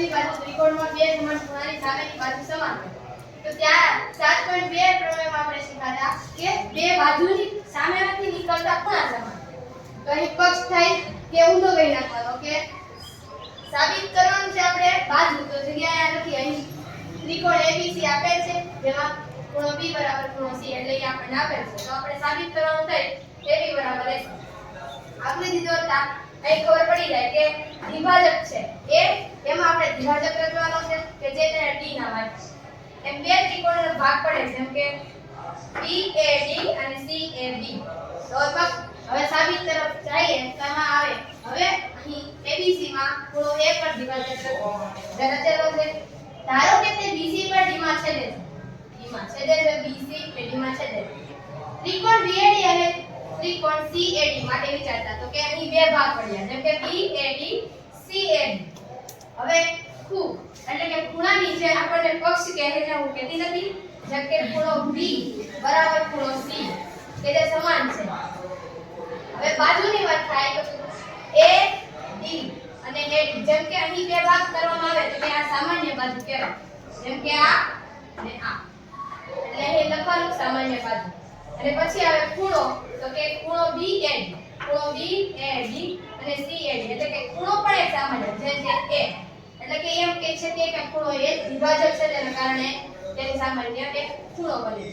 બાજુની બાજુ ત્રિકોણમાં બે સમાન ખૂણાની સામેની બાજુ સમાન હોય. તો ત્યાં 7.2 પ્રમેયમાં આપણે શીખ્યા કે બે બાજુની સામેથી નીકળતા ખૂણા સમાન. તો અહીં પક્ષ થાય કે ઊંધો કરી નાખવાનો કે સાબિત કરવાનું છે આપણે બાજુ. તો જગ્યાએ લખી અહીં ત્રિકોણ ABC આપેલ છે જેમાં ખૂણો B બરાબર ખૂણો C એટલે એ આપણને આપેલ છે. તો આપણે સાબિત કરવાનું થાય AB બરાબર AC. આકૃતિ દોરતા અહીં ખબર પડી જાય કે દ્વિભાજક છે એમાં આપણે દ્વિભાજક રચવાનો છે કે જે તેને D નામ આપ્યું છે. એમ બે ત્રિકોણનો ભાગ પડે જેમ કે BAD અને CAB. તો હવે સાબિત તરફ જઈએ તો એમાં આવે હવે અહીં ABC માં ખૂણો A પર દ્વિભાજક રચેલો છે. ધારો કે તે BC પર D માં છેદે છે. D માં છેદે છે BC કે D માં છેદે છે. ત્રિકોણ BAD અને ત્રિકોણ CAD માટે વિચારતા તો કે અહીં બે ભાગ પડ્યા જેમ કે BAD CAD. હવે ખૂણ એટલે કે ખૂણાની જે આપણને પક્ષ કહે છે હું કહેતી નથી જેમ કે ખૂણો B બરાબર ખૂણો C કે જે સમાન છે. હવે બાજુની વાત થાય તો AD અને AD જેમ કે અહીં બે ભાગ કરવામાં આવે તો કે આ સામાન્ય બાજુ કહેવાય જેમ કે આ અને આ એટલે અહીં લખવાનું સામાન્ય બાજુ. અને પછી આવે ખૂણો તો કે ખૂણો BAD અને CAD એટલે કે ખૂણો પણ એક સામાન્ય જે છે A એટલે કે એમ કહે છે કે ખૂણો એ દ્વિભાજક છે તેના કારણે તેની સામાન્ય એક ખૂણો બને.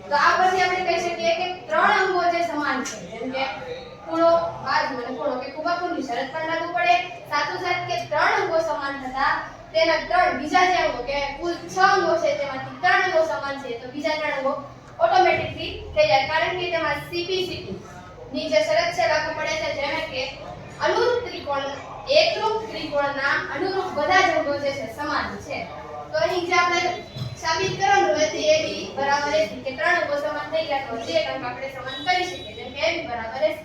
તો આ પછી આપણે કહી શકીએ કે ત્રણ અંગો જે સમાન છે જેમ કે ખૂણો બાજુ અને ખૂણો કે ખૂબાખૂણની શરત પણ લાગુ પડે સાથોસાથ કે ત્રણ અંગો સમાન થતા તેના ત્રણ બીજા જે અંગો કે કુલ 6 અંગો છે તેમાંથી ત્રણ અંગો સમાન છે તો બીજા ત્રણ અંગો ઓટોમેટિકલી થઈ જાય કારણ કે તેમાં CP/CP ની જે શરત છે લાગુ પડે છે જેમ કે અનુરૂપ ત્રિકોણ એકરૂપ ત્રિકોણના અનુરૂપ બધા જ અંગો જે છે સમાન છે. તો અહીં જે આપણે સાબિત કરવાનું હોય તે AB બરાબર AC કે ત્રણ અંગો સમાન થઈ ગયા તો જે અંક આપણે સમાન કરી શકીએ જેમ કે AB બરાબર AC.